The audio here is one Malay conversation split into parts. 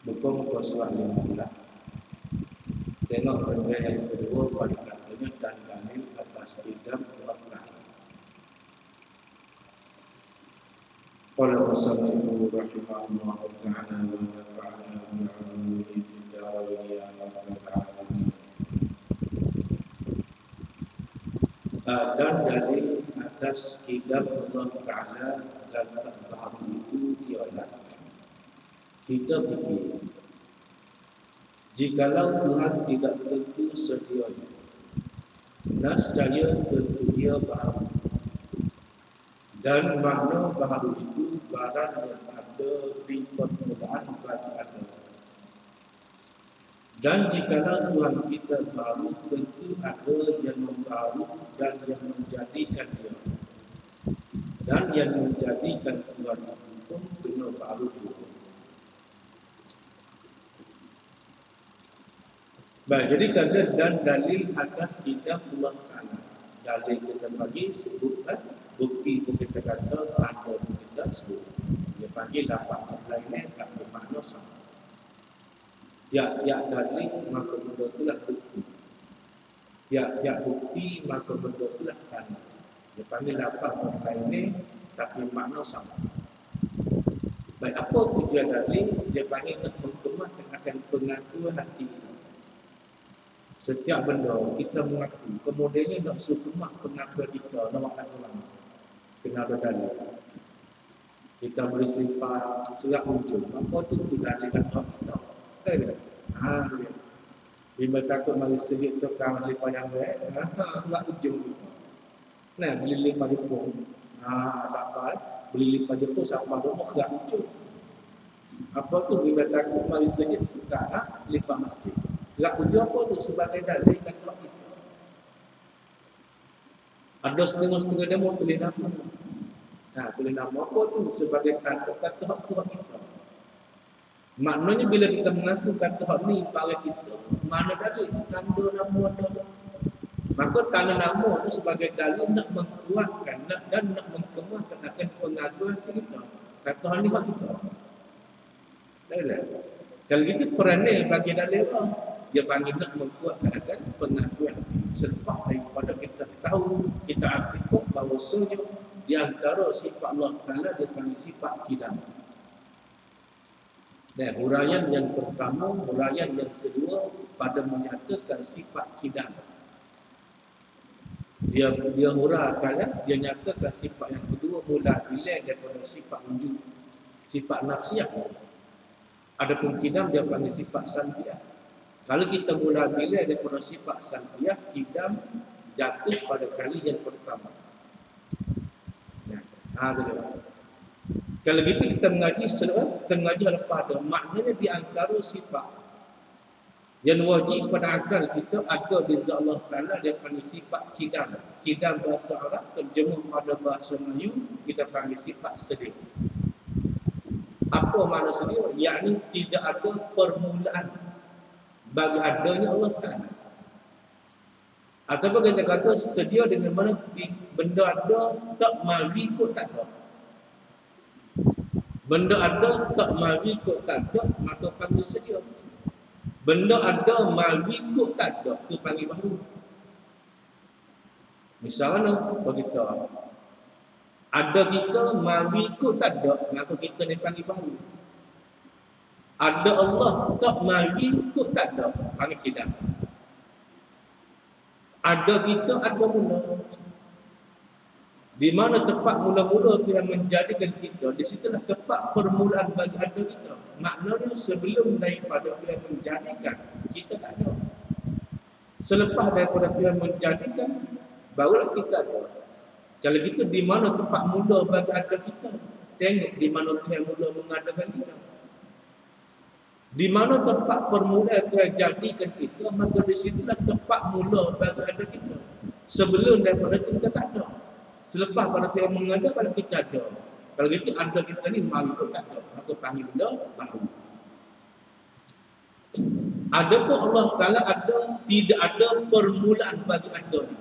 Buku muka surat 15. Tengok benda yang kedua pada katanya dan dalil atas kitab Allah Ta'ala. Qala wasallallahu rahimahullah ta'ala wa nafa'ana bi'ulumihi fid dharain ya rabbal alamin. Dan dalil atas kitab Allah Ta'ala dan bahawa itu ialah kita fikir jikalau Tuhan tidak tentu sedianya, nescaya tentu dia baharu. Dan makna baharu itu barang yang ada di permulaan bagi ada. Dan jikalau Tuhan kita baru, tentu ada yang membaru dan yang menjadikan dia. Dan yang menjadikan Tuhan itu pun kena baru juga. Baik, jadi kata dan dalil atas kitab Allah Ta'ala. Dalil kita bagi sebutkan, bukti itu kita kata ada kita sebut. Dia panggil dapat lainnya tak bermakna sama. Ya dalil maka benda itulah bukti. Ya bukti maka benda itulah tanda. Dia panggil dapat lainnya tapi makna sama. Baik, apa tujuan dalil? Dia panggil nak mengkemaskan akan pengakuan hati kita. Setiap benda kita mengaku, kemudiannya nak sukumak pengakuan kita, nak orang kena ada dalil. Kita boleh selipar surat ujung, apa tu dalil kata kita. Kan? Bila takut mari sehit tu kan selipar yang baik, surat ujung kita. Nah, beli lipar Jepun. Siapa? Beli lipar Jepun siapa rumah surat ujung. Apa tu bila takut mari sehit tu kan lipar masjid. Surat ujung apa tu sebagai dalil kata kita. Ada setengah-setengah dia mau tulis nama. Tulis nama apa tu sebagai tanda kata hak Tuhan kita. Maknanya bila kita mengaku kata hak ni pada kita, mana dalil tanda nama ada. Maka tanda nama tu sebagai dalil nak menguatkan dan nak mengkemaskan akan pengakuan kita. Kata hak ni hak kita. Dalil. Kalau gitu perannya bagi dalil Allah. Dia panggil nak menguatkan akan pengakuan hati. Selepas daripada kita tahu, kita aktifkan bahawasanya di antara sifat Allah Ta'ala dia panggil sifat kidam. Dan huraian yang pertama, huraian yang kedua pada menyatakan sifat kidam. Dia huraikan, dia nyatakan sifat yang kedua mula hilang daripada sifat wujud, sifat nafsiyah. Adapun kidam dia panggil sifat salbiyah. Kalau kita mula bila daripada sifat salbiyah, kidam jatuh pada kali yang pertama. Kalau gitu kita mengaji kita mengaji pada maknanya di antara sifat yang wajib pada akal kita ada di zat Allah Ta'ala dia panggil sifat kidam. Kidam bahasa Arab terjemah pada bahasa Melayu kita panggil sifat sedia. Apa makna sedia? Yakni tidak ada permulaan bagi adanya Allah Ta'ala. Ataupun kita kata sedia dengan mana benda ada tak mari kot tak ada. Benda ada tak mari kot tak ada, maka panggil sedia. Benda ada mari kot tak ada, tu panggil baru. Misalnya bagi kita ada kita mari kot tak ada, maka kita ni panggil baru. Ada Allah tak mari kot tak ada, panggil kidam. Ada kita, ada mula. Di mana tempat mula-mula tu yang menjadikan kita, di situlah tempat permulaan bagi ada kita. Maknanya sebelum daripada Tuhan menjadikan, kita tak ada. Selepas daripada Tuhan menjadikan, barulah kita ada. Kalau kita di mana tempat mula bagi ada kita, tengok di mana Tuhan mula mengadakan kita. Di mana tempat permulaan Tuhan jadikan kita, maka di situlah tempat mula bagi ada kita. Sebelum daripada itu kita tak ada. Selepas pada Tuhan mengada, pada kita ada. Kalau gitu ada kita ni mari pun tak ada, maka panggil benda baru. Adapun Allah Ta'ala ada, tidak ada permulaan bagi ada ni.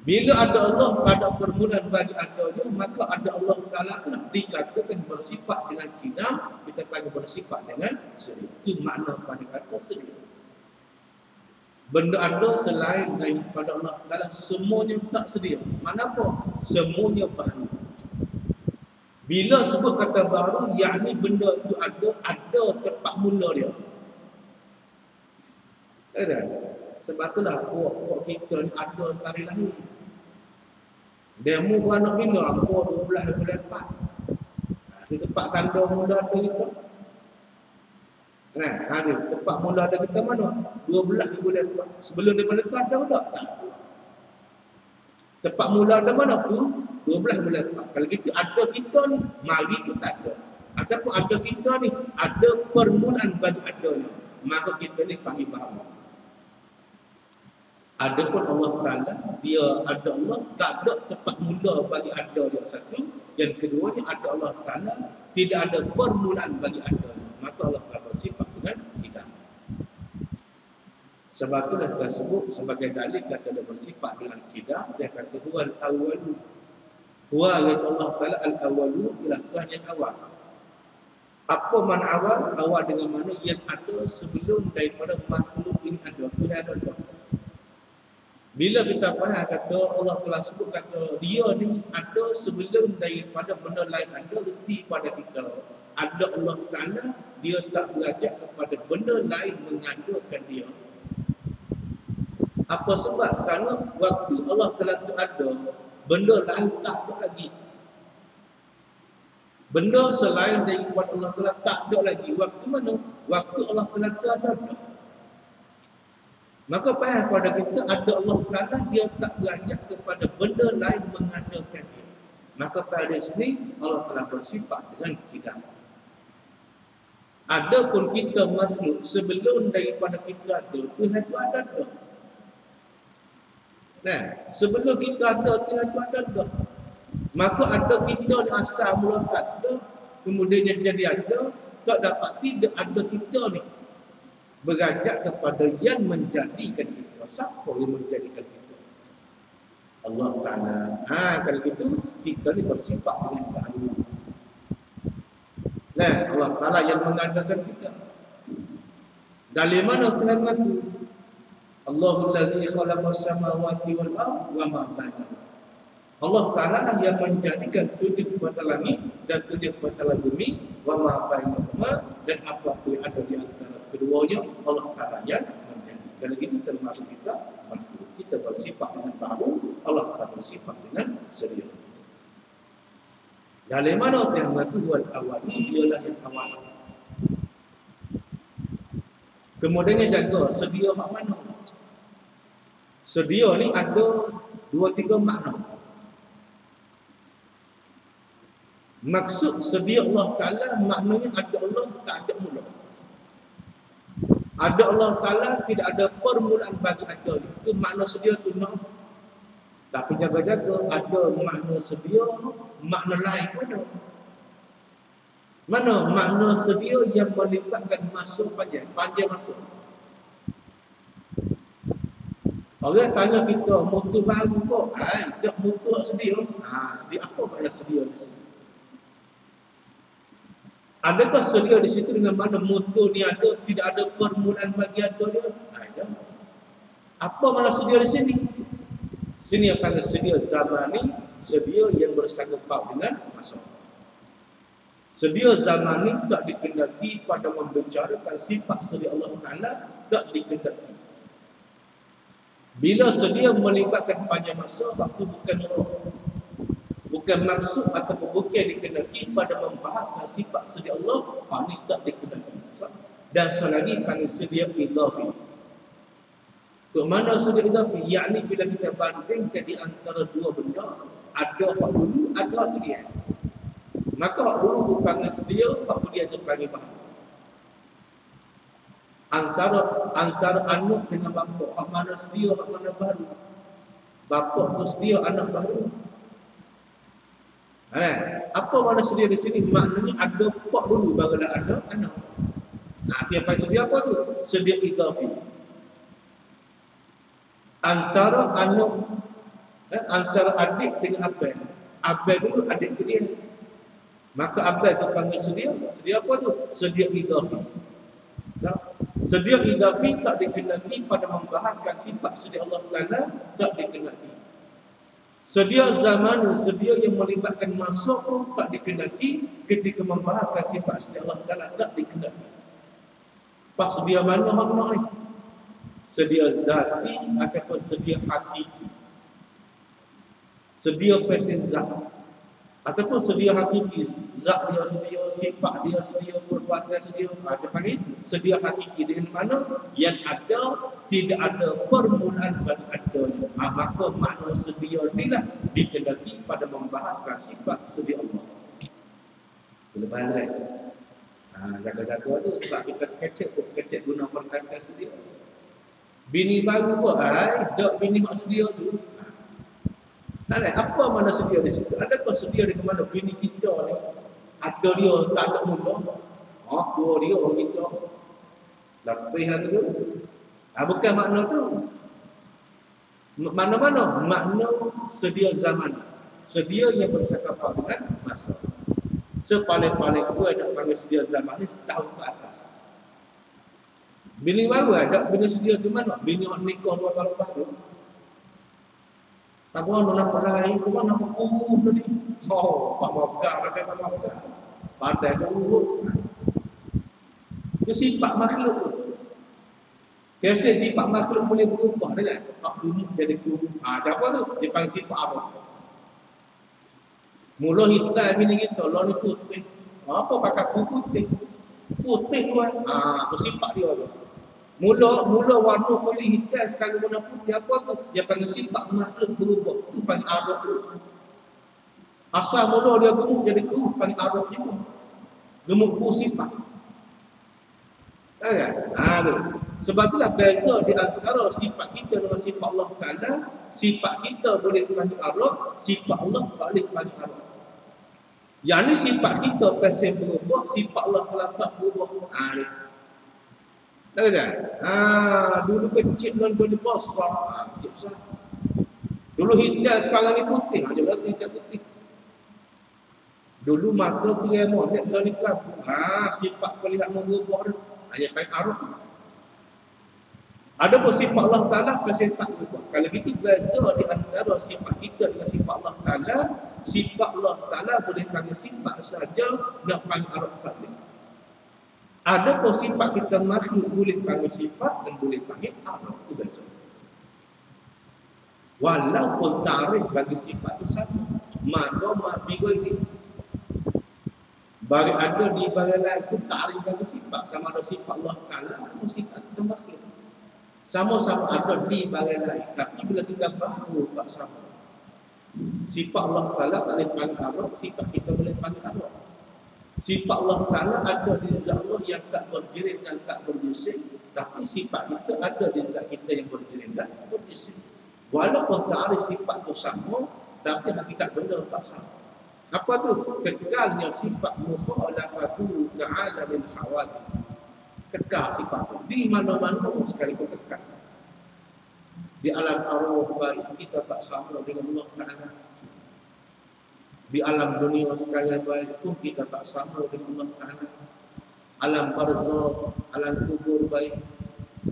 Bila ada Allah, pada permulaan bagi adanya, maka ada Allah Ta'ala pun dikatakan bersifat dengan kidam, kita panggil bersifat dengan sedia. Itu makna pada kata sedia. Benda ada selain daripada Allah Ta'ala, semuanya tak sedia. Mana apa? Semuanya baru. Bila sebut kata baru, yakni benda itu ada tempat mula dia. Kan? Sebab itulah puak-puak kita ni ada tarikh lahir. Demo beranak bila? 12 bulan 4. Di tempat tanda mula ada kita. Nah, ada tempat mula ada kita mana? 12 bulan 4. Sebelum daripada tu ada tak? Tak. Tempat mula ada mana tu? 12 bulan 4. Kalau kita ada kita ni, mari pun tak ada. Ataupun ada kita ni, ada permulaan bagi adanya. Maka kita ni panggil bahawa. Adapun Allah Ta'ala, dia ada Allah, tak ada tempat mula bagi ada dia satu. Yang keduanya ada Allah Ta'ala, tidak ada permulaan bagi adanya. Maka Allah Ta'ala bersifat dengan kita. Sebab itu kita sebut sebagai dalil kata dia bersifat dengan kita. Dia kata huwa al-awwalu. Huwa yaitu Allah Ta'ala al-awwalu, ialah Tuhan yang awal. Apa makna awal? Awal dengan mana yang ada sebelum daripada makhluk ini ada. Tuhan ada. Bila kita faham kata Allah telah sebut kata dia ni ada sebelum daripada benda lain ada, reti pada kita. Ada Allah Ta'ala, dia tak berajak kepada benda lain mengadakan dia. Apa sebab? Kerana waktu Allah telah ada, benda lain tak ada lagi. Benda selain daripada Allah telah tak ada lagi. Waktu mana? Waktu Allah telah ada. Maka faham pada kita ada Allah Ta'ala, dia tak beranjak kepada benda lain mengadakan dia. Maka pada sini Allah telah bersifat dengan kita. Adapun kita makhluk sebelum daripada kita ada, Tuhan itu ada. Nah, sebelum kita ada, Tuhan itu ada. Maka ada kita ni asal mula tak ada, kemudiannya jadi ada, tak dapat tidak ada kita ni. Berajak kepada yang menjadikan kita. Siapa yang menjadikan kita? Allah Ta'ala. Kalau gitu, kita ni bersifat dengan baru. Nah, Allah Ta'ala yang mengadakan kita. Dari mana Tuhan mengaku? Allahul ladzi khalaqas samawati wal ardh wa ma bainahuma. Allah Ta'ala lah yang menjadikan 7 batalan langit dan 7 batalan bumi, wa ma bainahuma, dan apa yang ada di antara keduanya Allah Ta'ala yang menjadi. Kalau gitu termasuk kita makhluk. Kita bersifat dengan baru, Allah Ta'ala bersifat dengan sedia. Dari mana yang mengaku wal awal? Dialah yang awal. Kemudiannya jaga sedia hak mana? Sedia ni ada 2-3 makna. Maksud sedia Allah Ta'ala maknanya ada Allah, tak ada mula. Ada Allah Ta'ala, tidak ada permulaan bagi ada. Itu makna sedia tu. No. Tapi jaga-jaga, ada makna sedia, makna lain pun ada. Mana makna sedia yang melibatkan masuk panjang masuk. Orang tanya kita, motor baru kok? Tak motor sedia. Sedia apa makna sedia di sini? Adakah sedia di situ dengan mana motor ni ada, tidak ada permulaan bagi ada dia? Ada. Apa makna sedia di sini? Sini yang panggil sedia zamani, sedia yang bersangkut dengan masa. Sedia zamani tak dikendaki pada membicarakan sifat sedia Allah Ta'ala, tak dikendaki. Bila sedia melibatkan panjang masa, waktu bukan roh. Bukan maksud ataupun bukan dikendaki pada membahaskan sifat sedia Allah, ini tak dikendaki. Dan selagi panggil sedia idhafi. Ke mana sedia idhafi? Yakni bila kita bandingkan di antara dua benda, ada hak dulu, ada hak kemudian. Maka hak dulu panggil sedia, hak kemudian panggil bahan. Antara anak dengan bapa, hak mana sedia, hak mana baru. Bapa tu sedia, anak baru. Apa makna sedia di sini? Maknanya ada pak dulu barulah ada anak. Tiap sedia apa tu? Sedia idhafi. Antara anak Antara adik dengan abang. Abang dulu adik ke dia. Maka abang tu panggil sedia. Sedia apa tu? Sedia idhafi. Sedia idhafi tak dikenaki pada membahaskan sifat sedia Allah Ta'ala, tak dikenaki. Sedia zaman, sedia yang melibatkan masuk pun tak dikenaki ketika membahaskan sifat sedia Allah Ta'ala, tak dikenaki. Pas sedia mana makna ni? Sedia zati ataupun sedia hakiki. Sedia pesen zat ataupun sedia hakiki, zat dia sedia, sifat dia sedia, perbuatan sedia. Kita panggil sedia hakiki, dengan mana yang ada tidak ada permulaan bagi adanya. Maka makna sedia inilah dikendaki pada membahaskan sifat sedia Allah. Boleh faham kan? Jaga-jaga tu sebab kita kecek guna perkataan sedia. Bini baru pun, tak bini hak sedia tu. Tak ada, apa mana sedia di situ? Adakah sedia dengan mana bini kita ni? Ada dia, tak ada mula. Dua dia orang kita. Lapis lah tu. Bukan makna tu. Mana-mana? Makna sedia zaman. Sedia yang bersakapan dengan masa. Sepaling-paling gue nak panggil sedia zaman ni setahun ke atas. Bini baru ada, bini sedia di mana? Bini yang nikah 2 tahun lepas tu. Tak boleh nak perai, kau nak tadi. Pak Mokah, makan Pak Mokah. Padai dulu. Itu sifat makhluk tu. Biasa sifat makhluk boleh berubah kan? Pak Dumuk jadi kurung. Apa tu? Dia panggil sifat apa? Mula hitam bini kita, lalu ni putih. Apa pakai putih? Putih tu kan? Tu sifat dia tu. Mula warna kulit hitam sekali warna putih, apa tu? Dia panggil sifat makhluk berubah. Tu panggil arah tu. Asal mula dia gemuk jadi kurung, panggil arah juga. Gemuk pun sifat. Tu. Sebab itulah beza di antara sifat kita dengan sifat Allah Ta'ala. Sifat kita boleh panggil arah, sifat Allah tak boleh panggil arah. Yang ni sifat kita pasal berubah, sifat Allah Ta'ala tak berubah. Tak kata? Dulu kecil dan dulu besar. Kecil besar. Dulu hitam, sekarang ni putih. Dia berarti hitam putih. Dulu mata kira molek, dan ni kelabu. Sifat melihat berubah dah. Dia panggil arah. Ada pun sifat Allah Ta'ala pasal tak berubah. Kalau gitu beza di antara sifat kita dengan sifat Allah Ta'ala. Sifat Allah Ta'ala boleh panggil sifat saja, nak panggil arah tak boleh. Ada pun sifat kita makhluk boleh panggil sifat dan boleh panggil arah. Itu beza. Walaupun tarikh bagi sifat itu sama. Maka bigo ini bagi ada di bagi lain itu tarikh bagi sifat. Sama ada sifat Allah Ta'ala atau sifat kita makhluk. Sama-sama ada di bagi lain. Tapi bila kita baru tak sama. Sifat Allah Ta'ala tak boleh panggil arah, sifat kita boleh panggil arah. Sifat Allah Ta'ala ada di zat Allah yang tak berjirim dan tak berjisim. Tapi sifat kita ada di zat kita yang berjirim dan berjisim. Walaupun ta'arif sifat itu sama, tapi hakikat benda tak sama. Apa tu? Kekalnya sifat mukhalafatu ta'ala min hawadith. Kekal sifat itu. Di mana-mana sekalipun kekal. Di alam arwah baik kita tak sama dengan Allah Ta'ala. Di alam dunia sekalian baik pun kita tak sama dengan Allah Ta'ala. Alam barzakh, alam kubur baik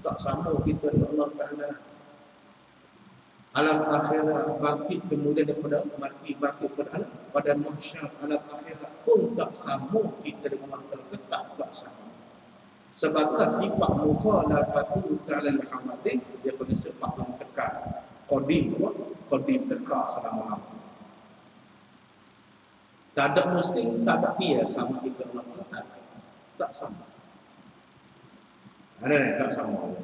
tak sama kita dengan Allah Ta'ala. Alam akhirat bangkit kemudian daripada mati bangkit pada mahsyar, alam akhirat pun tak sama kita dengan Allah Ta'ala, tetap tak sama. Sebab itulah sifat mukhalafatu ta'ala al-hamadih dia punya sifat yang kekal. Qadim kekal selama-lamanya. Tak ada musim, tak ada dia sama kita Allah Ta'ala. Tak sama. Tak sama.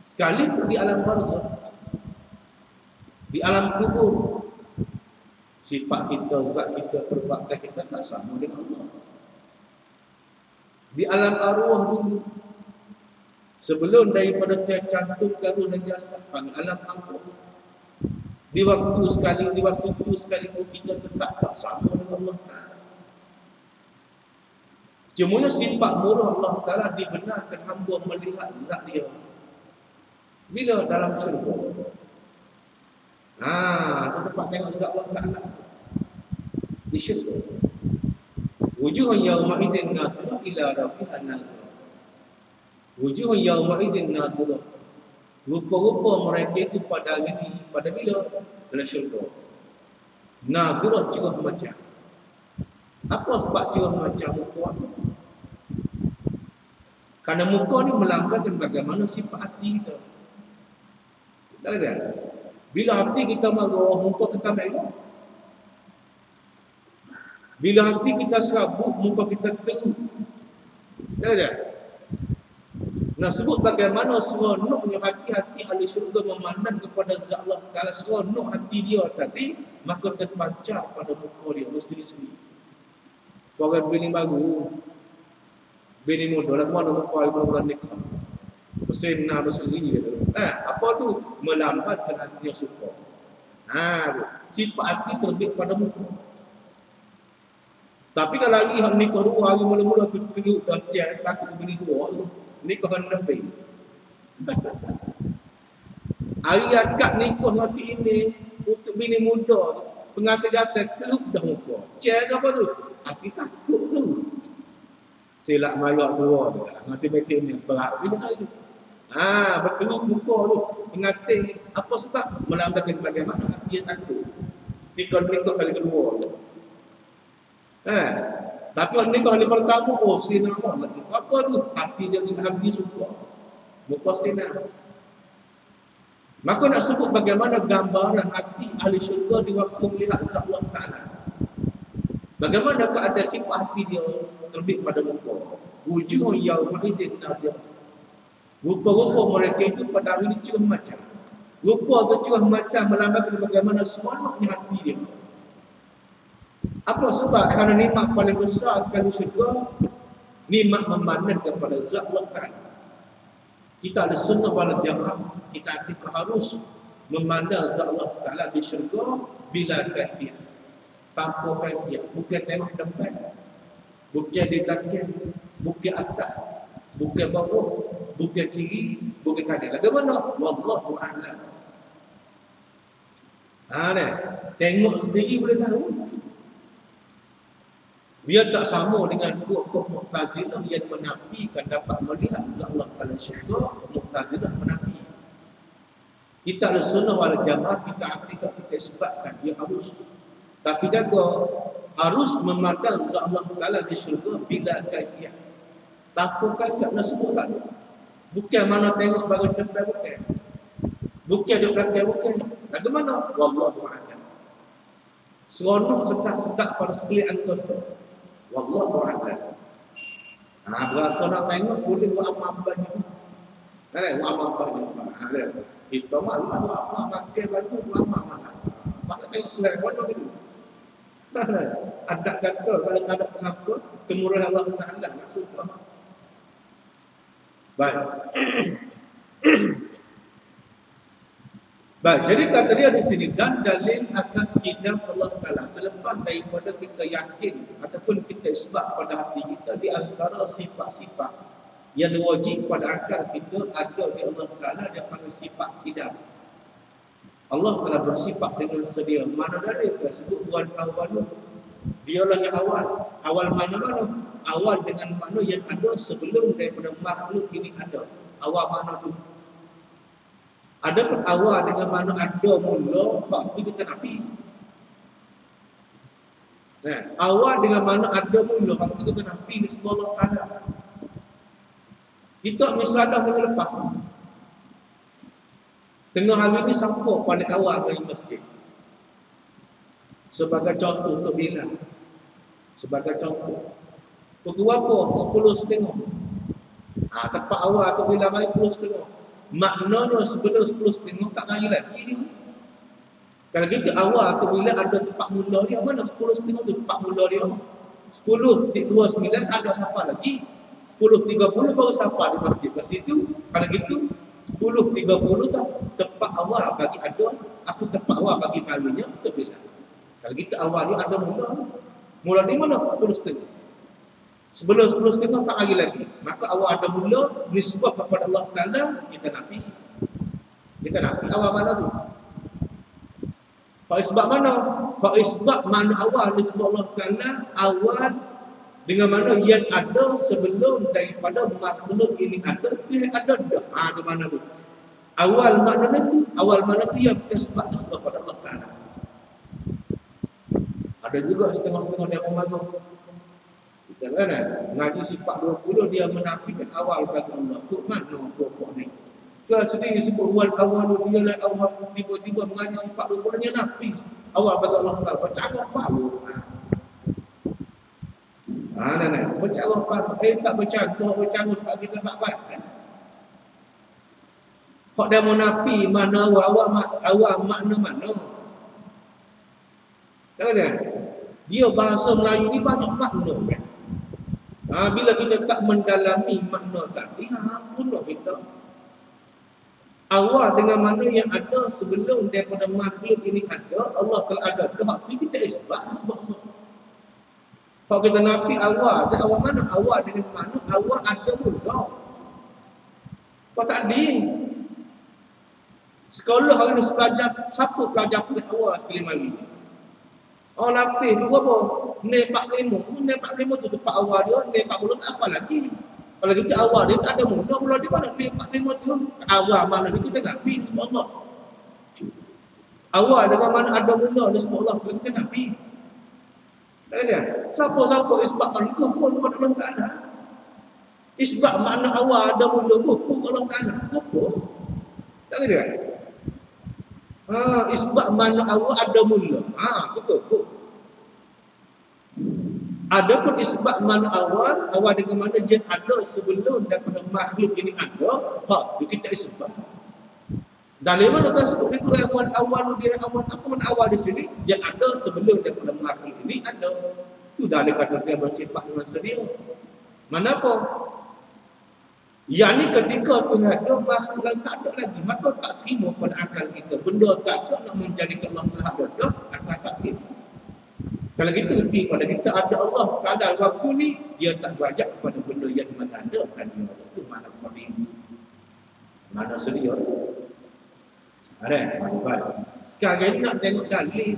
Sekalipun di alam barzakh, di alam kubur, sifat kita, zat kita, perbuatan kita tak sama dengan Allah. Di alam arwah dulu, sebelum daripada tercantumkan ruh dan jasad, panggil alam arwah. Di waktu itu sekalipun kita tetap tak sama dengan Allah Ta'ala. Cuma sifat murah Allah Ta'ala dibenarkan hamba melihat zat dia bila dalam syurga. Itu tempat tengok zat Allah Ta'ala di syurga. Wujuhun yawma idzin nadhirah ila rabbiha nadhirah. Wujuhun yawma idzin nadhirah. Rupa-rupa mereka itu pada hari ini, pada bila? Dalam syurga. Nadhirah cerah macam. Apa sebab cerah macam muka? Kerana muka ni melambangkan bagaimana sifat hati kita. Tak kata? Bila hati kita marah, muka kita merah. Bila hati kita serabut, muka kita teruk. Tak kata? Nak sebut bagaimana seronoknya hati-hati ahli syurga memandang kepada zat Allah Ta'ala, seronok hati dia tadi, maka terpancar pada muka dia berseri-seri. Orang bini baru, bini muda, lah mana muka ibu bulan nikah, bersinar berseri dia. Apa tu? Melambatkan hati yang suka. Tu. Sifat hati terbit pada muka. Tapi kalau lagi hak nikah dua hari mula-mula teruk dah cek takut bini tua tu. Nikah lebih. Hari akad nikah nanti ini untuk bini muda, pengantin jatuh teruk dah muka. Cek apa tu? Hati takut tu. Silap mayak tua tu. Nanti meeting ni berat. Bila saya tu? Berkerut muka tu. Pengantin apa sebab? Melambangkan bagaimana hati yang takut. Nikah kali kedua tu. Tapi kalau nikah kali pertama, sinar lah. Apa tu? Hati dia ni habis suka. Muka sinar. Maka nak sebut bagaimana gambaran hati ahli syurga di waktu melihat zat Allah Ta'ala. Bagaimana keadaan sifat hati dia terbit pada muka. Wujuhun yawma idzin nadhirah. Rupa-rupa mereka itu pada hari ini cerah macam. Rupa tu cerah macam melambangkan bagaimana seronoknya hati dia. Apa sebab? Kerana nikmat paling besar sekali syurga, nikmat memandang kepada zat Allah Ta'ala. Kita ada sunnah wal jamaah, kita harus memandang zat Allah Ta'ala di syurga bila kaifiyah, tanpa kaifiyah. Bukan tengok depan, bukan di belakang, bukan atas, bukan bawah, bukan kiri, bukan kanan. Bagaimana? Wallahu a'lam. Tengok sendiri boleh tahu. Dia tak sama dengan puak-puak Mu'tazilah yang menafikan dapat melihat zat Allah Ta'ala syurga. Mu'tazilah menafi. Kita ada sunnah wal jamaah, kita aktifkan, kita sebabkan dia harus. Tapi jaga harus memandang zat Allah Ta'ala di syurga bila kaifiyah. Tanpa kaifiyah nak sebut tak ada. Bukan mana tengok bagian depan, bukan. Bukan di belakang, bukan. Bagaimana? Wallahu a'lam. Seronok sedap-sedap pada sekeliling kita. Wallahu a'lam. Berasa nak tengok boleh buat amal banyak. Buat amal banyak. Kita malah buat amal makan banyak, buat amal malah. Pasal tengok Tuhan bodoh gitu. Ada kata kalau tak ada pengakuan kemurahan Allah Ta'ala maksudnya. Baik. Baik, jadi kata dia di sini dan dalil atas kidam Allah Ta'ala selepas daripada kita yakin ataupun kita isbat pada hati kita di antara sifat-sifat yang wajib pada akal kita ada di Allah Ta'ala, dia panggil sifat kidam. Allah telah bersifat dengan sedia. Mana dalil itu? Sebut Tuhan awal. Dialah yang awal. Awal mana-mana? Awal dengan mana yang ada sebelum daripada makhluk ini ada. Awal mana tu? Ada pun awal dengan mana ada mula waktu kita Nabi. Awal dengan mana ada mula waktu kita Nabi ni semua Allah Ta'ala. Kita misalah minggu lepas. Tengah hari ni sampai pada awal dari masjid. Sebagai contoh untuk bilang. Sebagai contoh. Pukul berapa? 10.30. Tepat awal atau bila mari 10.30. Maknanya sebelum 10.30 tak lagi lagi ni. Kalau kita awal atau bila ada tempat mula dia, mana 10.30 tu tempat mula dia. 10.29 tak ada siapa lagi. 10.30 baru siapa di masjid. Kat situ, kalau gitu 10.30 tu tempat awal bagi ada, aku tempat awal bagi malunya untuk bila. Kalau kita awal ni ada mula. Mula di mana? 10.30. Sebelum 10.30 tak lagi. Maka awal ada mula, nisbah kepada Allah Ta'ala, kita nafi. Kita nafi awal mana tu? Hak isbat mana? Hak isbat mana awal disebut Allah Ta'ala awal dengan mana yang ada sebelum daripada makhluk ini ada, dia ada dah. Ke mana tu? Awal mana tu yang kita sebab disebut pada Allah Ta'ala. Ada juga setengah-setengah dia memalu. Kita kan ngaji sifat 20 dia menafikan awal bagi Allah. Kok mana pokok ni? Dia sendiri sebut awal dia lah awal, tiba-tiba mengaji sifat 20 dia nafi awal bagi Allah Ta'ala. Baca apa lu? Baca apa? Tak baca sebab kita tak baik kan? Hak dia menafi mana awal makna mana? Tahu tak? Dia bahasa Melayu ni banyak makna kan? Bila kita tak mendalami makna tadi, punah kita. Awal dengan mana yang ada sebelum daripada makhluk ini ada, Allah telah ada. Hak tu kita isbat sebab Allah. Kalau kita nafi awal mana? Awal dengan mana? Awal ada mula. Kau tak ada. Sekolah hari ni siapa pelajar pelik awal sekali mari? Orang latih tu apa? Ni 45 tu tempat awal dia, ni 40 tak apa lagi. Kalau kita awal dia tak ada mula dia mana? Ni 45 tu awal mana dia kita nafi sebab Allah. Awal dengan mana ada mula ni sebab Allah kita nafi. Tak kata? Siapa isbat kufur kepada Allah Ta'ala. Isbat makna awal ada mula kufur kepada Allah Ta'ala. Kufur. Tak kata? Isbat makna awal ada mula. Itu kufur. Adapun isbat makna awal dengan mana dia ada sebelum daripada makhluk ini ada, itu kita isbat. Dari mana kita sebut itu awal apa mana awal di sini? Yang ada sebelum daripada makhluk ini ada. Itu dah ada kata dia bersifat dengan sedia. Mana apa? Yang ni ketika Tuhan ada, makhluk lain tak ada lagi. Maka tak terima pada akal kita. Benda tak ada nak menjadikan Allah telah ada, akal tak terima. Kalau kita reti pada kita ada Allah pada waktu ni, dia tak beranjak kepada benda yang mengadakan dia. Itu mana qadim. Mana sedia. Ada, baik. Sekarang ini nak tengok dalil.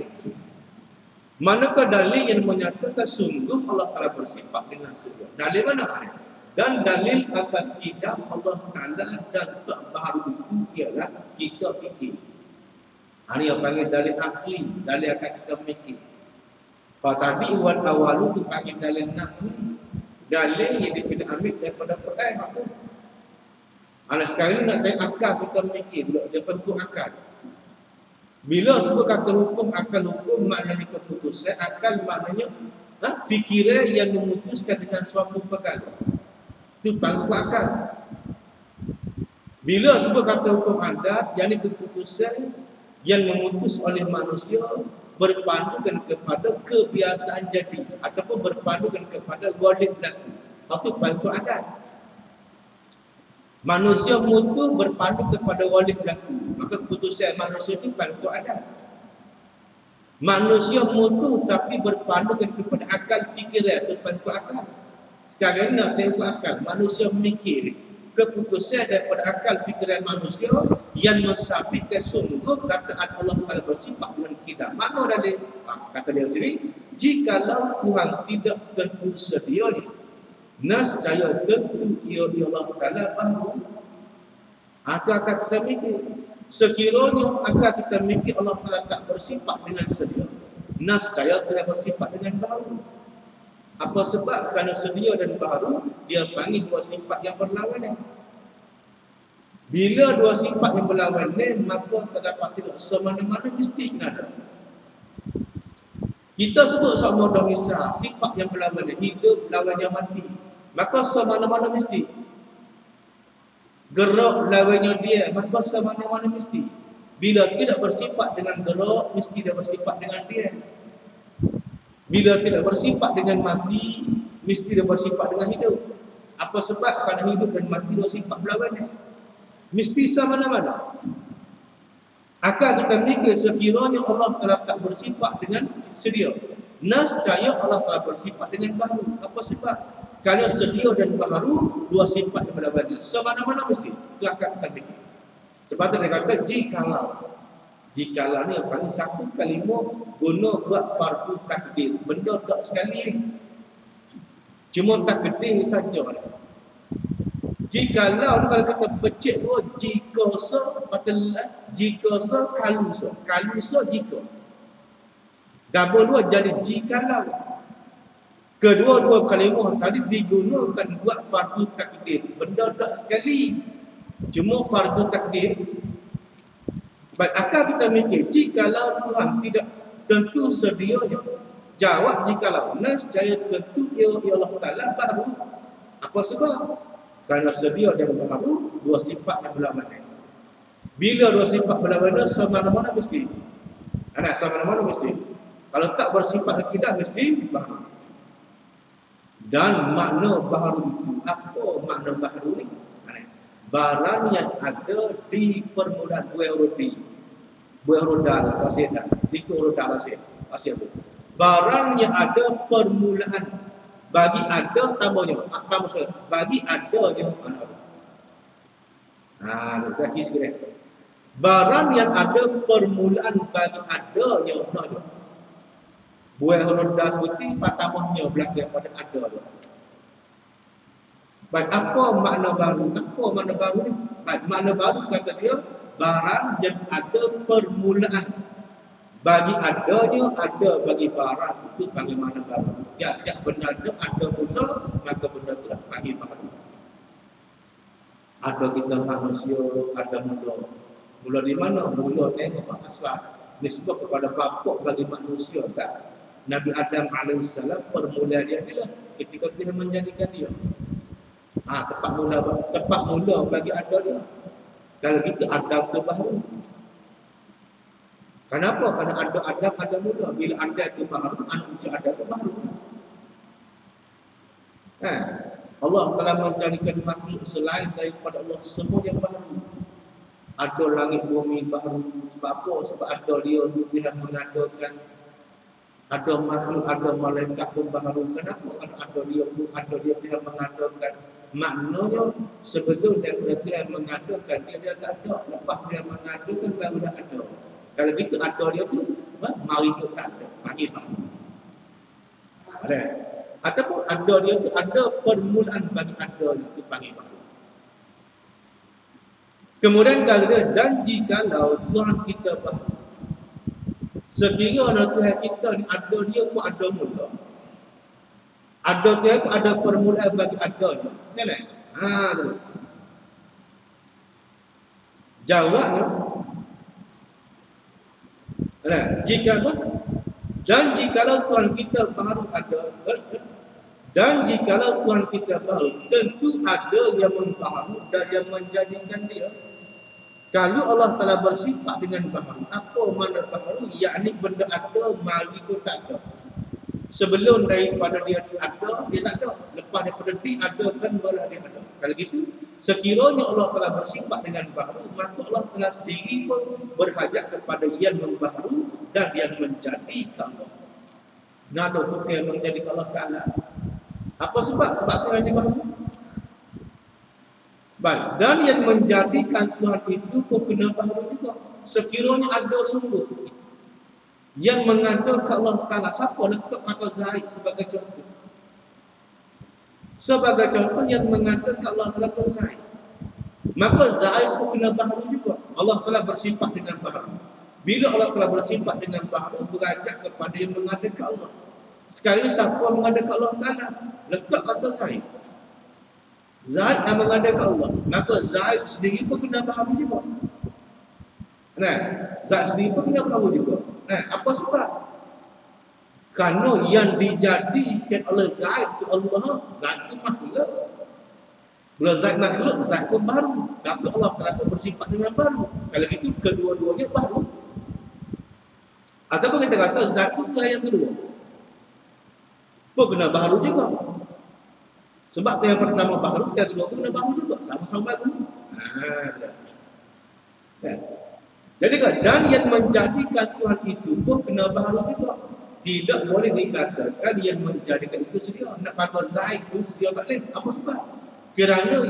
Manakah dalil yang menyatakan sungguh Allah Ta'ala bersifat dengan sedia? Dalil mana? Dan dalil atas kidam Allah Ta'ala dan tak baharu itu ialah kita fikir. Ini yang panggil dalil akli, dalil akan kita mikir. Kalau tadi awal itu panggil dalil nakli, dalil yang kita ambil daripada Quran itu. Sekarang ini nak tanya akal kita mikir, dia bentuk akal. Bila sebut kata hukum, akal hukum maknanya keputusan, akal maknanya fikiran yang memutuskan dengan suatu perkara. Itu panggil akal. Bila sebut kata hukum adat, yang ini keputusan yang memutus oleh manusia berpandukan kepada kebiasaan jadi ataupun berpandukan kepada golek berlaku. Itu panggil adat. Manusia mutu berpandu kepada golek berlaku. Maka keputusan manusia itu panggil adat. Manusia mutu tapi berpandukan kepada akal fikiran, itu panggil akal. Sekarang ini nak tengok akal. Manusia memikir keputusan daripada akal fikiran manusia yang mensabitkan sungguh kataan Allah Ta'ala bersifat dengan kidam. Mana dalil? Kata dia sendiri, jikalau Tuhan tidak tentu sedianya, nescaya tentu ia Allah Ta'ala baharu. Itu akan kita mikir. Sekiranya akan kita mikir Allah Ta'ala tak bersifat dengan sedia, nescaya Tuhan bersifat dengan baharu. Apa sebab? Kerana sedia dan baharu dia panggil dua sifat yang berlawanan. Bila dua sifat yang berlawanan, maka terdapat tidak semana-mana mesti kena ada. Kita sebut sama domisah, sifat yang berlawanan, hidup lawannya mati. Maka semana-mana mesti. Gerak lawannya dia, maka semana-mana mesti. Bila tidak bersifat dengan gerak, mesti dia bersifat dengan dia. Bila tidak bersifat dengan mati, mesti dia bersifat dengan hidup. Apa sebab? Kerana hidup dan mati dua sifat berlawanan. Mesti sama-mana. Akan kita mikir sekiranya Allah telah tak bersifat dengan sedia, nescaya Allah telah bersifat dengan baharu. Apa sebab? Kerana sedia dan baharu dua sifat yang berlawanan. Semana-mana mesti. Itu akan kita mikir. Sebab itu dia kata jikalau. Jikalau ni panggil satu kalimah guna buat fardu takdir. Benda tak sekali ni. Cuma takdir saja. Jikalau kalau kita pecik dua, jika so, jika so, kalau so. Kalau so, jika. Gabung dua jadi jikalau. Kedua-dua kalimah tadi digunakan buat fardu takdir. Benda tak sekali. Cuma fardu takdir. Baik, akal kita mikir, jikalau Tuhan tidak tentu sedianya. Jawab jikalau. Nescaya tentu ia Allah Ta'ala baru. Apa sebab? Kerana sedia dan baru, dua sifat yang berlawanan. Bila dua sifat berlawanan, semana-mana mesti. Semana-mana mesti. Kalau tak bersifat akidah, mesti baru. Dan makna baru itu, apa makna baru ni? Barang yang ada di permulaan buah roti. Buah roda, pasir dah. Likur roda pasir. Pasir tu. Barang yang ada permulaan. Bagi ada tambahnya. Apa maksud? Bagi ada yang mana? Lagi sikit. Barang yang ada permulaan bagi ada yang mana? Buah roda seperti patamahnya belakang pada ada tu. Baik, apa makna baru? Apa makna baru ni? Baik, makna baru kata dia, barang yang ada permulaan. Bagi adanya, ada bagi barang. Itu panggil makna baru. Tiap-tiap benda ada mula, maka benda itu panggil baru. Ada kita manusia, ada mula. Mula di mana? Mula tengok asal. Nisbah kepada bapak bagi manusia. Tak? Nabi Adam AS, permulaan dia adalah ketika dia menjadikan dia. Tempat mula bagi ada dia. Kalau kita Adam tu baru. Kenapa? Kerana ada Adam ada mula. Bila ada tu baru, anak cucu ada tu baru. Allah telah menjadikan makhluk selain daripada Allah semua yang baru. Ada langit bumi baru. Sebab apa? Sebab ada dia yang mengadakan. Ada makhluk, ada malaikat pun baru. Kenapa? Kerana ada dia yang mengadakan. Maknanya sebelum daripada dia mengadakan dia tak ada. Lepas dia mengadakan baru dah ada. Kalau kita ada dia tu, mari tu tak ada. Panggil baru. Ada. Ataupun ada dia tu, ada permulaan bagi ada itu panggil baru. Kemudian kalau dia, dan jikalau Tuhan kita baru. Sekiranya Tuhan kita ni ada dia pun ada mula. Ada dia pun ada permulaan bagi ada dia. Kan? Jawabnya jikalau Tuhan kita baru ada, dan jikalau Tuhan kita baru, tentu ada yang membaharu dan yang menjadikan dia. Kalau Allah telah bersifat dengan baharu, apa makna baharu? Yakni benda ada, mari pun tak ada. Sebelum daripada dia ada, dia tak ada. Lepas daripada dia ada, kan baru dia ada. Kalau gitu, sekiranya Allah telah bersifat dengan baharu, maka Allah telah sendiri pun berhajat kepada yang membaharu dan yang menjadikan Allah. Nada tu yang menjadikan Allah Ta'ala. Apa sebab? Sebab Tuhan yang baharu. Baik, dan yang menjadikan Tuhan itu pun kena baharu juga. Sekiranya ada sungguh yang mengadakan Allah Ta'ala. Siapa letak kata Zaid sebagai contoh? Sebagai contoh yang mengadakan Allah Ta'ala ke Zaid. Maka Zaid pun kena baharu juga. Allah telah bersifat dengan baharu. Bila Allah telah bersifat dengan baharu, berajak kepada yang mengadakan Allah. Sekali siapa mengadakan Allah Ta'ala? Letak kata Zaid. Zaid yang mengadakan Allah. Maka Zaid sendiri pun kena baharu juga. Zaid sendiri pun kena baharu juga. Apa sebab? Kerana yang dijadikan oleh Zaid itu Allah. Zaid itu makhluk. Bila Zaid makhluk, Zaid pun baru. Tapi Allah telah bersifat dengan baru. Kalau gitu, kedua-duanya baru. Ataupun kita kata Zaid itu Tuhan yang kedua. Pun kena baru juga. Sebab yang pertama baru, yang kedua pun kena baru juga. Sama-sama baru. Jadi dan yang menjadikan Tuhan itu pun kena baharu juga. Tidak boleh dikatakan yang menjadikan itu sedia. Nak kata Zaid itu sedia tak boleh. Apa sebab? Kerana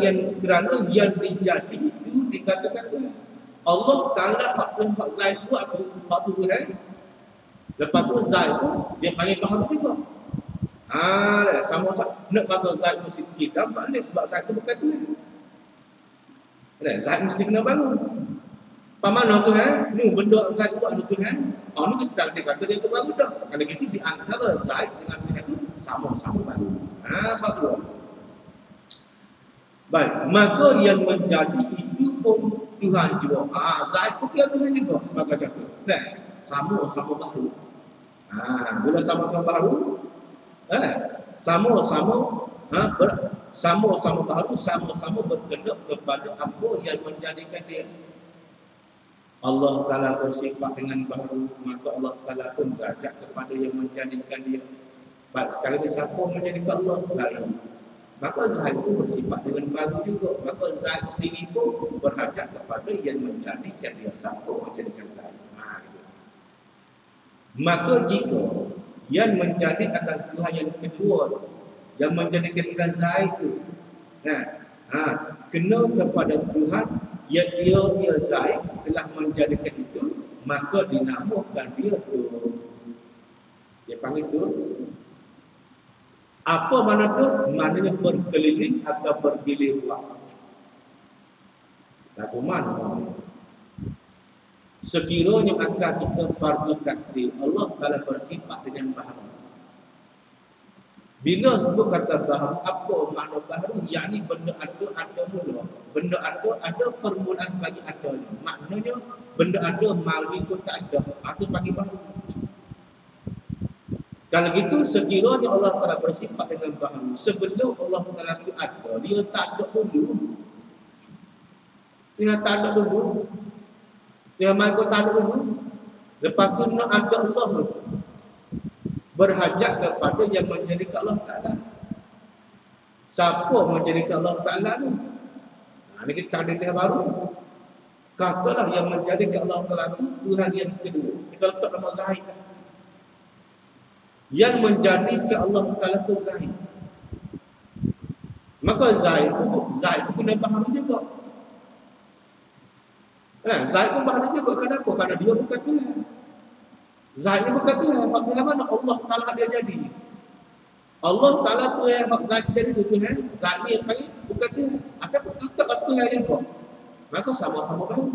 yang dijadi itu dikatakan Tuhan. Allah Ta'ala hak Zaid buat tu, hak tu Tuhan. Lepas tu Zaid tu dia panggil baharu juga. Sama-sama nak kata Zaid mesti kita tak boleh sebab Zaid tu bukan Tuhan. Zaid mesti kena bangun. Mana Tuhan? Ni benda Zaid buat tu Tuhan. Ni kita dia kata dia tu baru dah. Kalau gitu di antara Zaid dengan Tuhan tu sama-sama baru. Baru. Baik, maka yang menjadi itu pun Tuhan juga. Zaid pun dia Tuhan juga sebagai kata. Sama-sama baru. Bila sama-sama baru, sama-sama sama-sama baru, sama-sama berkendak kepada apa yang menjadikan dia. Allah Ta'ala bersifat dengan baru, maka Allah Ta'ala pun berajak kepada yang menjadikan dia. Baik, sekali ini siapa menjadikan Allah? Zaid. Maka Zaid pun bersifat dengan baru juga. Maka Zaid sendiri pun berajak kepada yang menjadikan dia. Siapa menjadikan Zaid? Maka jika yang menjadi atas Tuhan yang kedua, yang menjadikan Zaid itu, kena kepada Tuhan yang dia Zaid telah menjadikan itu, maka dinamakan dia tu. Dia panggil tu. Apa makna tu? Maknanya berkeliling atau bergilir waktu. Lagu mana? Sekiranya akan kita fardu takdir, Allah Ta'ala bersifat dengan baharu. Bila sebut kata baharu, apa makna baharu? Yakni benda ada mula. Benda ada permulaan bagi adanya. Maknanya benda ada mari pun tak ada. Itu panggil baharu. Kalau gitu sekiranya Allah Ta'ala bersifat dengan baharu, sebelum Allah Ta'ala itu ada, dia tak ada dulu. Dia tak ada dulu. Dia mari pun tak ada dulu. Lepas tu nak ada Allah dulu. Berhajat kepada yang menjadikan Allah Ta'ala. Siapa menjadikan Allah Ta'ala ni? Ini kita ada tahap baru. Katalah yang menjadikan Allah Ta'ala itu Tuhan yang kedua. Kita letak nama Zaid. Yang menjadikan Allah Ta'ala itu Zaid. Maka Zaid itu kena baharu juga. Zaid pun baharu juga. Kenapa? Kerana dia bukan Tuhan. Zaid ni bukan Tuhan. Hak Tuhan mana? Allah Ta'ala dia jadi. Allah Ta'ala Tuhan. Hak Zaid jadi tu Tuhan. Zaid ni yang panggil bukan Tuhan. Ataupun letak Tuhan yang kau. Maka sama-sama baru.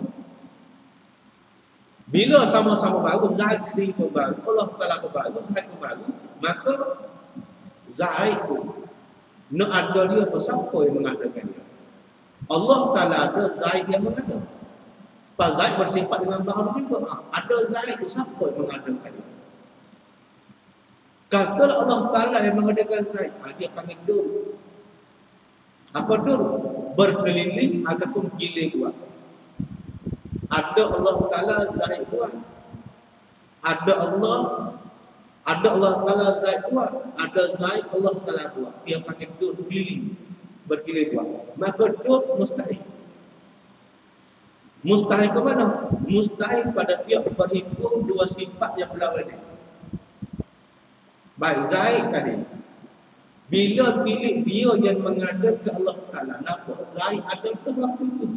Bila sama-sama baru, Zaid sendiri pun baru, Allah Ta'ala pun baru, Zaid pun baru, maka Zaid pun nak ada dia apa? Siapa yang mengadakan dia? Allah Ta'ala ada, Zaid yang mengada. Pak Zaid bersifat dengan baharu juga. Ada Zaid itu siapa yang mengadakan dia? Kata Allah Ta'ala yang mengadakan Zaid, dia panggil dur. Apa dur? Berkeliling ataupun gilir buat. Ada Allah Ta'ala Zaid buat. Ada Allah Ta'ala Zaid buat. Ada Zaid Allah Ta'ala buat. Dia panggil dur, keliling, bergilir buat. Maka dur mustahil. Mustahil ke mana? Mustahil pada pihak berhimpun dua sifat yang berlawanan. Baik, Zaid tadi. Bila pilih dia yang mengada ke Allah Ta'ala, nampak Zaid ada ke waktu itu?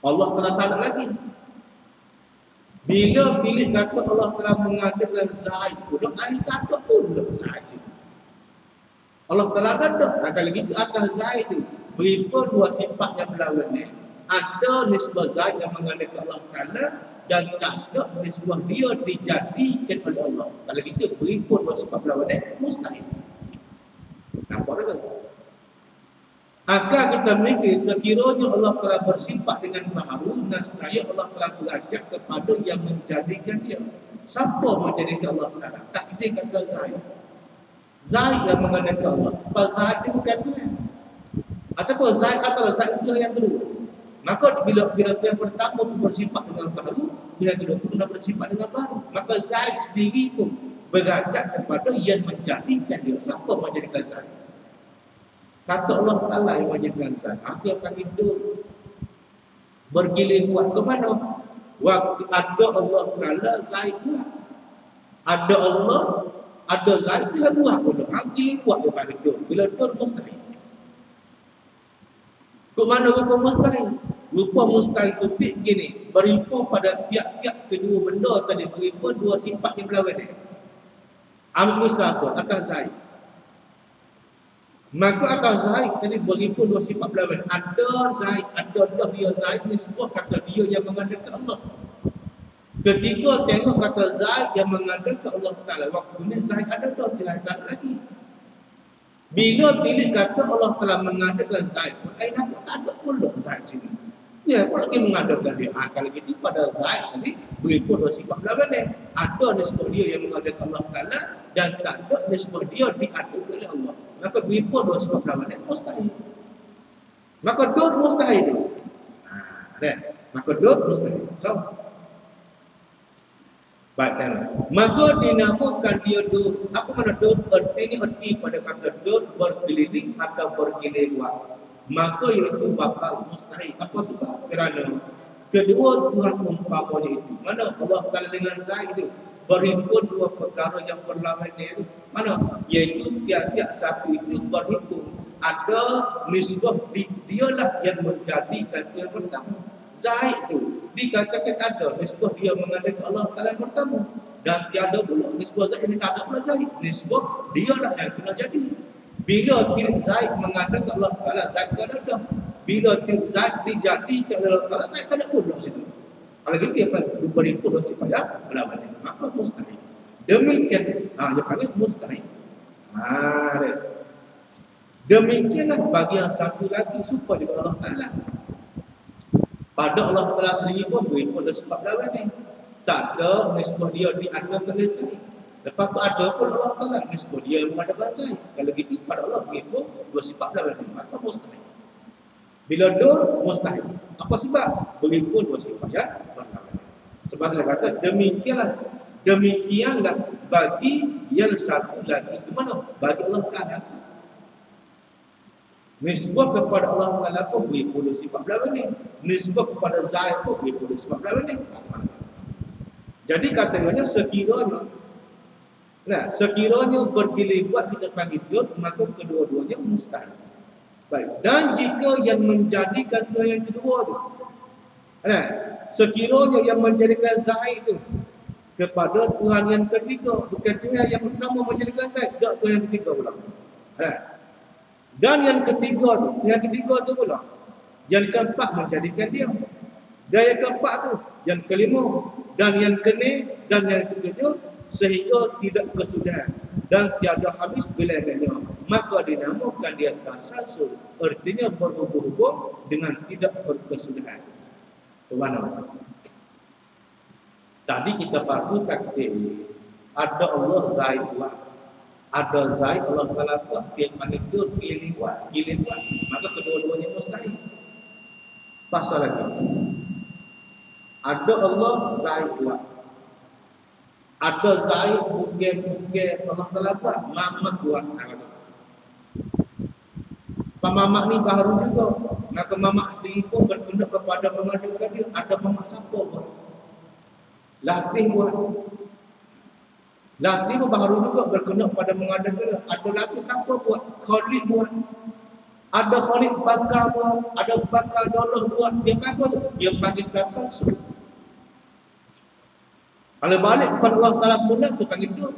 Allah Ta'ala tak ada lagi. Bila pilih kata Allah Ta'ala mengadakan Zaid pula, tak ada pun Zaid situ. Allah Ta'ala ada. Kalau gitu atas Zaid itu, berimpun dua sifat yang berlawanan. Ada nisbah Zaid yang mengadakan Allah Ta'ala dan tak ada nisbah dia dijadikan oleh Allah. Kalau kita berimpun dua sifat berlawanan, mustahil. Nampak tak? Akan kita mikir sekiranya Allah telah bersifat dengan baharu, nescaya Allah telah berajak kepada yang menjadikan dia. Siapa menjadikan Allah Ta'ala? Takdir kata Zaid. Zaid yang mengadakan Allah. Apa Zaid itu bukan Tuhan? Ataupun Zaid apa? Zaid itu yang kedua. Maka bila yang pertama itu bersifat dengan baharu, yang kedua pun dah bersifat dengan baharu. Maka Zaid sendiri pun berajak kepada yang menjadikan dia. Siapa menjadikan Zaid? Kata Allah Ta'ala yang menjadikan Zaid. Dia akan hidup bergilir buat ke mana? Waktu ada Allah Ta'ala, Zaid buat. Ada Allah, ada Zaid, dia buat pun. Gilir buat dia pada hidup. Bila hidup mustahil. Ke mana rupa mustahil? Rupa mustahil tu gini, berupa pada tiap-tiap kedua benda tadi, berupa dua sifat yang berlawan ni. Ambil misal atas Zaid. Maka atas Zaid tadi berupa dua sifat berlawan. Ada Zaid, ada dah dia Zaid ni semua kata dia yang mengandalkan Allah. Ketika tengok kata Zaid yang mengandalkan Allah Ta'ala, waktu ni Zaid ada dah, tidak ada lagi. Bila pilih kata Allah telah mengandalkan Zaid, nampak tak ada pula Zaid sini. Ya, pula dia mengandalkan dia. Kalau gitu pada Zaid tadi berupa dua sifat berlawan ni. Ada nisbah dia yang mengandalkan Allah Ta'ala dan tak ada nisbah dia diadakan oleh Allah. Maka berupa dua sifat berlawan ni mustahil. Maka dua mustahil tu. Maka dua mustahil. So, baik kan? Maka dinamakan dia dud. Apa makna dud? Artinya erti pada kata dud berkeliling atau berkeliling. Maka iaitu bakal mustahil. Apa sebab? Kerana kedua Tuhan umpamanya itu. Mana Allah Ta'ala dengan Zaid itu berhimpun dua perkara yang berlawan itu. Mana? Iaitu tiap-tiap satu itu berhimpun. Ada nisbah dialah yang menjadikan yang pertama. Zaid itu dikatakan ada nisbah dia mengandalkan Allah Ta'ala yang pertama. Dan tiada pula nisbah Zaid ini, tak ada pula Zaid. Nisbah dialah yang kena jadi. Bila tidak Zaid mengandalkan Allah Ta'ala, Zaid tak ada. Bila tidak Zaid dijadikan Allah Ta'ala, Zaid tak ada pun dalam situ. Kalau gitu apa? Berimpun dua sifat yang berlawan. Maka mustahil. Demikian, dia panggil mustahil. Demikianlah bagian satu lagi supaya dengan Allah Ta'ala. Pada Allah Ta'ala sendiri pun berimpun dua sifat berlawan ni. Tak ada nisbah dia diadakan oleh Zaid. Lepas tu ada pun Allah Ta'ala nisbah dia yang mengadakan Zaid. Kalau gitu pada Allah begitu dua sifat berlawan ni, maka mustahil. Bila dur mustahil. Apa sebab? Begitu dua sifat yang berlawan. Sebab dia kata demikianlah bagi yang satu lagi itu mana? Bagi Allah Ta'ala. Nisbah kepada Allah Ta'ala pun begitu dua sifat berlawan ni. Nisbah kepada Zaid pun begitu dua sifat berlawan ni. Jadi katanya sekiranya berkelibat kita panggil dia, maka kedua-duanya mustahil. Baik. Dan jika yang menjadikan Tuhan yang kedua tu, sekiranya yang menjadikan Zaid tu kepada Tuhan yang ketiga, bukan Tuhan yang pertama menjadikan Zaid, tak Tuhan yang ketiga pula. Dan yang ketiga tu, Tuhan ketiga tu pula, yang keempat menjadikan dia. Dan yang keempat tu, yang kelima, dan yang keenam, dan yang ketujuh, sehingga tidak kesudahan dan tiada habis bilangannya, maka dinamakan dia tasalsul, artinya berhubung-hubung dengan tidak berkesudahan. Tuan-tuan, tadi kita fardu takdir, ada Allah Zaid buat, ada Zaid Allah Ta'ala buat, dia panggil dia pilih buat, maka kedua-duanya mustahil. Pasal lagi, ada Allah Zaid buat, ada Zaid bukan Allah Ta'ala buat, Mamak buat. Mamak ni baru juga. Maka Mamak sendiri pun berkena kepada mengadakan dia. Ada Mamak siapa buat? Latih buat. Latih pun baru juga berkena kepada mengadakan dia. Ada latih siapa buat? Khalid buat. Ada Khalid bakal buat. Ada bakal dolah buat. Dia panggil tu? Dia panggil tasalsul. Kalau balik kepada Allah Ta'ala semula, tu panggil dia.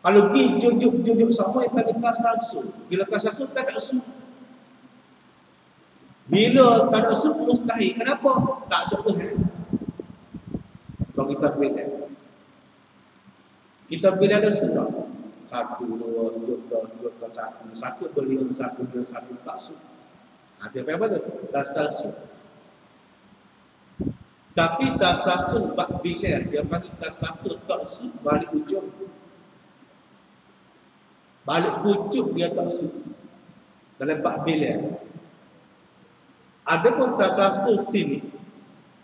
Kalau pergi jujuk sama, dia panggil tasalsul. Bila tasalsul, tak ada su. Bila tak ada su, mustahil. Kenapa? Tak ada Tuhan. Kalau kita pilih. Kita pilih ada sudah. 1, 2, juta, 1. 1 beliau, 1 dia, 1 tak su. Dia apa tu? Tasalsul. Tapi tasasul bak bila dia panggil tasasul taksub balik ujung. Balik pucuk dia taksub. Dalam bak bila. Adapun tasasul sini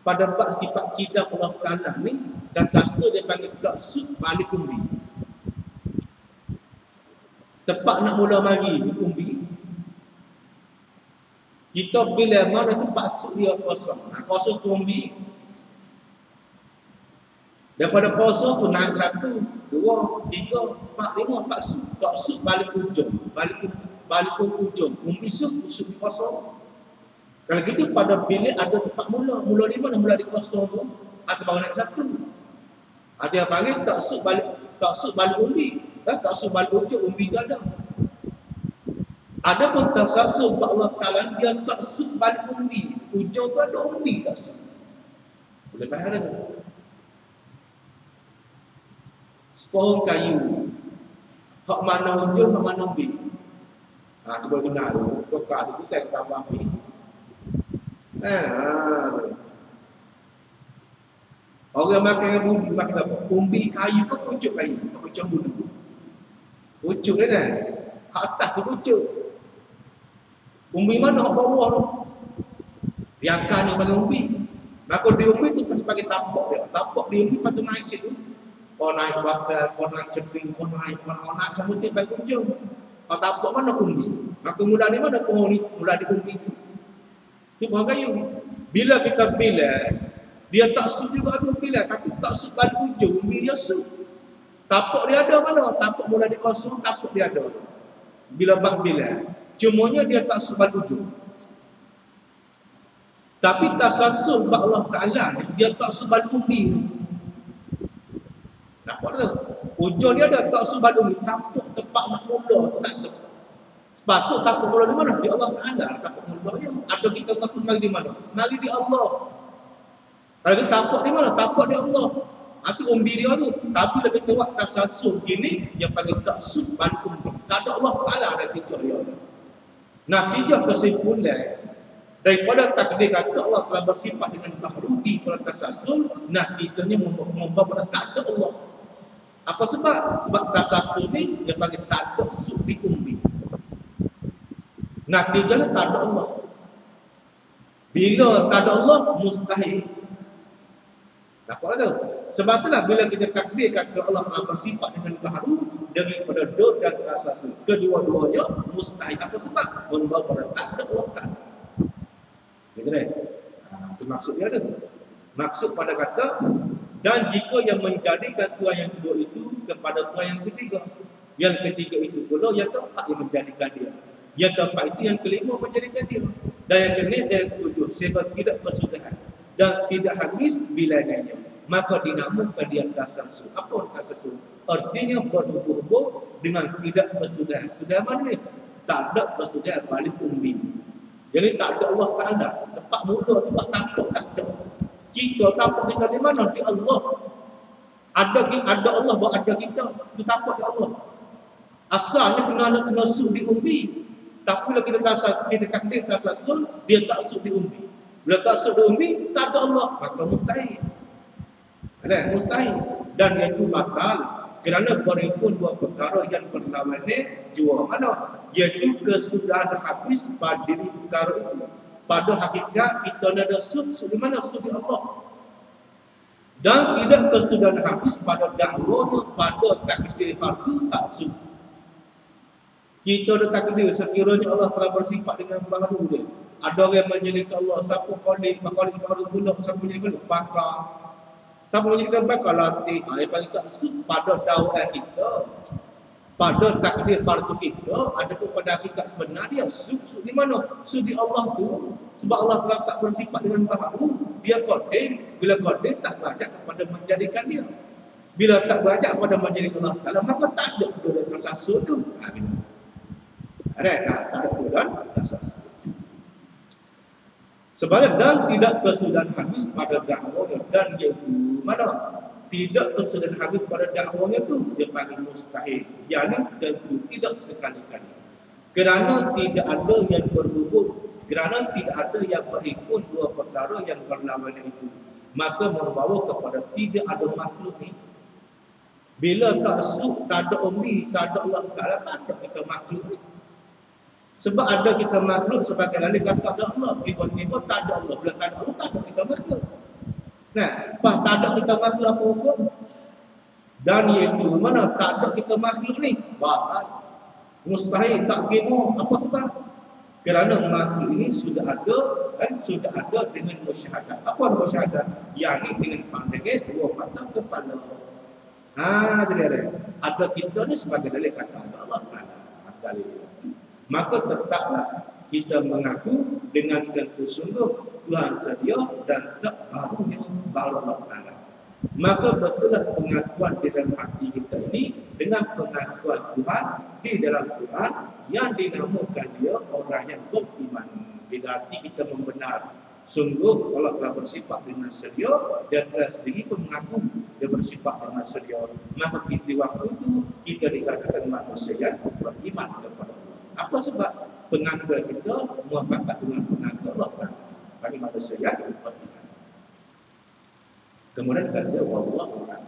pada bak sifat kidah Allah Ta'ala ni, tasasul dia panggil taksub balik umbi. Tepat nak mula mari di umbi. Kita bila mana tempat suk dia kosong. Kosong tu umbi. Daripada puasa tu naik 1, 2, 3, 4, 5, tak suk balik ujung. Balik ujung. Umbi suk puasa. Kalau gitu pada bilik ada tempat mula. Mula di mana? Mula di kosong tu atau baru naik satu. Dia panggil taksub balik umbi. Taksub balik ujung umbi tu ada. Ada pun tasasub Allah Ta'ala dia taksub balik umbi. Ujung tu ada umbi taksub. Boleh faham tak? Sepohong kayu. Hak mana ujung, hak mana umbi. Cuba kenal dulu. Tukar itu saya kata apa api. Orang makan umbi, makan apa? Umbi kayu ke pucuk kayu? Pucuk bulu. Pucuk dia kan? Hak atas tu pucuk. Umbi mana hak bawah tu? Riakan ni bagi umbi. Maka di umbi tu pasti bagi tapak dia. Tapak di umbi patut naik situ. Kau naik bakar, kau naik ceping, kau naik sampai bagi ujung. Kau tapak mana umbi? Maka mula di mana pohon ni? Mula di umbi tu. Itu pohon kayu. Bila kita bila, dia tak sud juga ada bila, tapi tak sud balik ujung, umbi dia sud. Tapak dia ada mana? Tapak mula di kosong, tapak dia ada. Bila bak bila, cumanya dia tak sud balik ujung. Tapi tasasul bak Allah Ta'ala ni, dia tak sud balik umbi. Nampak tak? Ujung dia ada tak sud balik umbi, tapak tempat nak mula, tak ada. Sepatut tapak mula di mana? Di Allah Ta'ala. Tapak mulanya ada kita maksud mari di mana? Mari di Allah. Kalau kita tapak di mana? Tapak di Allah. Itu umbi dia tu. Tapi bila kita buat tasasul gini, dia panggil taksud balik umbi. Tak ada Allah Ta'ala natijah dia. Natijah kesimpulan daripada takdir kata Allah telah bersifat dengan tahruki pada tasasul, natijahnya membawa pada tak ada Allah. Apa sebab? Sebab tasasul ni dia panggil tak ada sud di umbi. Natijahnya tak ada Allah. Bila tak ada Allah, mustahil. Nampak tak? Sebab itulah bila kita takdir kata Allah telah bersifat dengan baharu daripada dod dan tasasul. Kedua-duanya mustahil. Apa sebab? Membawa pada tak ada Allah Ta'ala. Gitu kan? Itu maksud dia tu. Maksud pada kata, dan jika yang menjadikan Tuhan yang kedua itu kepada Tuhan yang ketiga. Yang ketiga itu pula yang keempat yang menjadikan dia. Yang keempat itu yang kelima menjadikan dia. Dan yang keenam dan yang ketujuh sebab tidak persudahan dan tidak habis bilangannya, maka dinamakan dia tasasul. Apa tasasul? Artinya berhubung dengan tidak persudahan. Sudah mana ni? Tak ada persudahan balik umbi. Jadi tak ada Allah Ta'ala. Tempat mula, tempat tapak tak ada. Kita tapak kita di mana? Di Allah. Ada Allah buat ada kita. Itu tapak di Allah. Asalnya kena sud di umbi. Tapi bila kita takdir tasasul, dia tak sud di umbi. Bila tak sud di umbi, tak ada Allah. Maka mustahil. Ada mustahil. Dan itu bakal kerana berhimpun dua perkara yang berlawanan jua mana? Iaitu kesudahan habis pada diri perkara itu. Pada hakikat kita ada sud di mana? Sud di Allah. Dan tidak kesudahan habis pada dakwanya, pada takdir fardu tak sud. Kita ada takdir sekiranya Allah telah bersifat dengan baharu dia. Ada orang menjadikan Allah siapa khalik baharu pula, siapa menjadikan bakar. Siapa menjadikan bakar latih. Yang paling tak sud pada dakwah kita. Pada takdir fardu kita, ada pun pada hakikat sebenar dia. Sud di mana? Sud di Allah tu. Sebab Allah telah tak bersifat dengan baharu. Dia qadir. Bila qadir tak beranjak kepada menjadikan dia. Bila tak beranjak kepada menjadikan Allah Ta'ala, maka tak ada kedudukan tasasul tu. Gitu. Ada kedudukan tasasul. Sebab dan tidak kesudahan habis pada dakwanya, dan iaitu mana? Tidak kesudahan habis pada dakwanya tu dia panggil mustahil. Yani tentu tidak sekali-kali. Kerana tidak ada yang berhubung, kerana tidak ada yang berhimpun dua perkara yang berlawanan itu, maka membawa kepada tidak ada makhluk ni. Bila tak sud, tak ada umbi, tak ada Allah Ta'ala, tak ada kita makhluk ni. Sebab ada kita makhluk sebagai lalu kata ada Allah, tiba-tiba tak ada Allah. Bila tak ada Allah, tak ada kita makhluk. Nah, tak ada kita makhluk apa hukum? Dan iaitu mana tak ada kita makhluk ni? Batal. Mustahil, tak kemo. Apa sebab? Kerana makhluk ini sudah ada dengan musyahadat. Apa musyahadat? Yang ini dengan pandangan dua mata kepala. Jadi ada kita ni sebagai dalil kata Allah Ta'ala. Maka tetaplah kita mengaku dengan tentu sungguh Tuhan sedia dan tak barunya baru Allah Ta'ala. Maka betullah pengakuan di dalam hati kita ini dengan pengakuan Tuhan di dalam Quran yang dinamakan dia orang yang beriman. Bila hati kita membenar sungguh Allah telah bersifat dengan sedia, dia telah sendiri pun mengaku dia bersifat dengan sedia, maka di waktu itu kita dikatakan manusia yang beriman kepada Allah. Apa sebab pengakuan kita muafakat dengan pengakuan Allah? Kami manusia yang beriman. Kemudian kata wallahu a'lam.